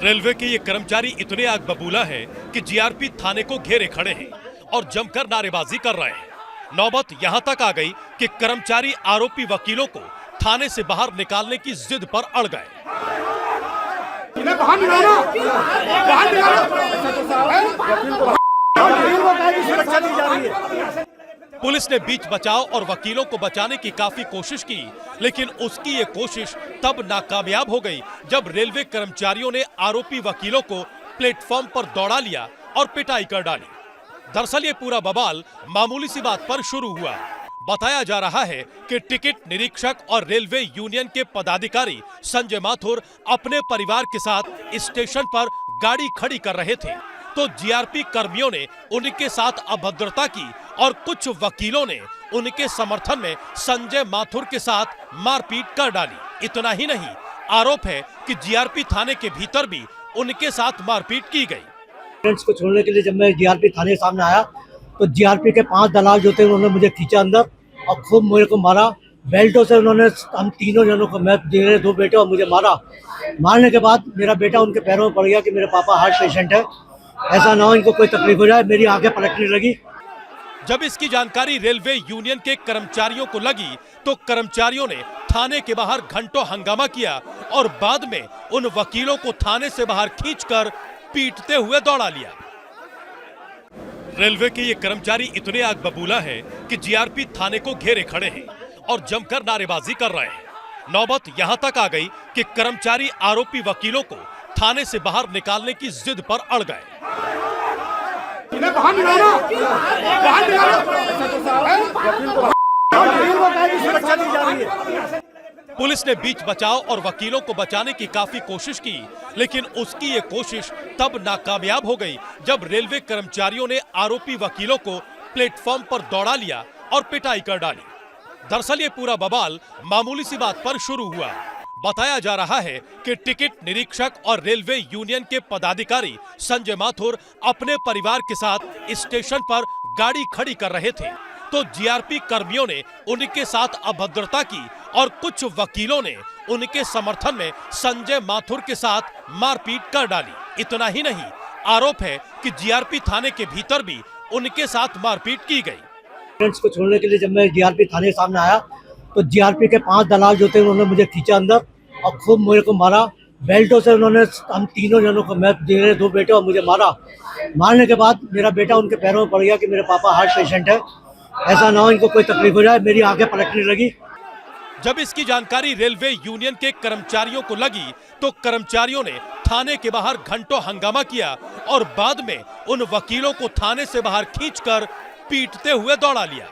Railway के ये कर्मचारी इतने आग बबूला हैं कि जीआरपी थाने को घेरे खड़े हैं और जमकर नारेबाजी कर रहे हैं। नौबत यहां तक आ गई कि कर्मचारी आरोपी वकीलों को थाने से बाहर निकालने की जिद पर अड़ गए। पुलिस ने बीच बचाव और वकीलों को बचाने की काफी कोशिश की, लेकिन उसकी ये कोशिश तब नाकामयाब हो गई जब रेलवे कर्मचारियों ने आरोपी वकीलों को प्लेटफॉर्म पर दौड़ा लिया और पिटाई कर डाली। दरअसल ये पूरा बवाल मामूली सी बात पर शुरू हुआ। बताया जा रहा है कि टिकट निरीक्षक और रेलवे यूनियन के पदाधिकारी संजय माथुर अपने परिवार के साथ स्टेशन पर गाड़ी खड़ी कर रहे थे, तो जीआरपी कर्मियों ने उनके साथ अभद्रता की और कुछ वकीलों ने उनके समर्थन में संजय माथुर के साथ मारपीट कर डाली। इतना ही नहीं, आरोप है कि जीआरपी थाने के भीतर भी उनके साथ मारपीट की गई। पेरेंट्स को छोड़ने के लिए जब मैं जीआरपी थाने के सामने आया तो जीआरपी के 5 दलाल जो थे उन्होंने मुझे खींचा अंदर और खूब मेरे को मारा। बेल्टों से उन्होंने हम तीनों जनों को, मैं मेरे 2 बेटे और मुझे मारा। मारने के बाद मेरा बेटा उनके पैरों में पड़ गया कि मेरे पापा हार्ट पेशेंट है, ऐसा ना हो इनको कोई तकलीफ हो जाए। मेरी आंखें पलटने लगी। जब इसकी जानकारी रेलवे यूनियन के कर्मचारियों को लगी तो कर्मचारियों ने थाने के बाहर घंटों हंगामा किया और बाद में उन वकीलों को थाने से बाहर खींचकर पीटते हुए दौड़ा लिया। रेलवे के ये कर्मचारी इतने आग बबूला हैं कि जीआरपी थाने को घेरे खड़े हैं और जमकर नारेबाजी कर रहे हैं। नौबत यहां तक आ गई कि कर्मचारी आरोपी वकीलों को थाने से बाहर निकालने की जिद पर अड़ गए। पुलिस ने बीच बचाव और वकीलों को बचाने की काफी कोशिश की, लेकिन उसकी ये कोशिश तब नाकामयाब हो गई जब रेलवे कर्मचारियों ने आरोपी वकीलों को प्लेटफॉर्म पर दौड़ा लिया और पिटाई कर डाली। दरअसल ये पूरा बवाल मामूली सी बात पर शुरू हुआ। बताया जा रहा है कि टिकट निरीक्षक और रेलवे यूनियन के पदाधिकारी संजय माथुर अपने परिवार के साथ स्टेशन पर गाड़ी खड़ी कर रहे थे, तो जीआरपी कर्मियों ने उनके साथ अभद्रता की और कुछ वकीलों ने उनके समर्थन में संजय माथुर के साथ मारपीट कर डाली। इतना ही नहीं, आरोप है कि जीआरपी थाने के भीतर भी उनके साथ मारपीट की गई। पेरेंट्स को छोड़ने के लिए जब मैं जीआरपी थाने के सामने आया तो जीआरपी के 5 दलाल जो थे उन्होंने मुझे खींचा अंदर और खूब मेरे को मारा। बेल्टों से उन्होंने हम तीनों जनों को, मैं मेरे 2 बेटे और मुझे मारा। मारने के बाद मेरा बेटा उनके पैरों में पड़ गया कि मेरे पापा हार्ट पेशेंट है, ऐसा ना हो इनको कोई तकलीफ हो जाए। मेरी आंखें पलटने लगी। जब इसकी जानकारी रेलवे यूनियन के कर्मचारियों को लगी तो कर्मचारियों ने थाने के बाहर घंटों हंगामा किया और बाद में उन वकीलों को थाने से बाहर खींचकर पीटते हुए दौड़ा लिया।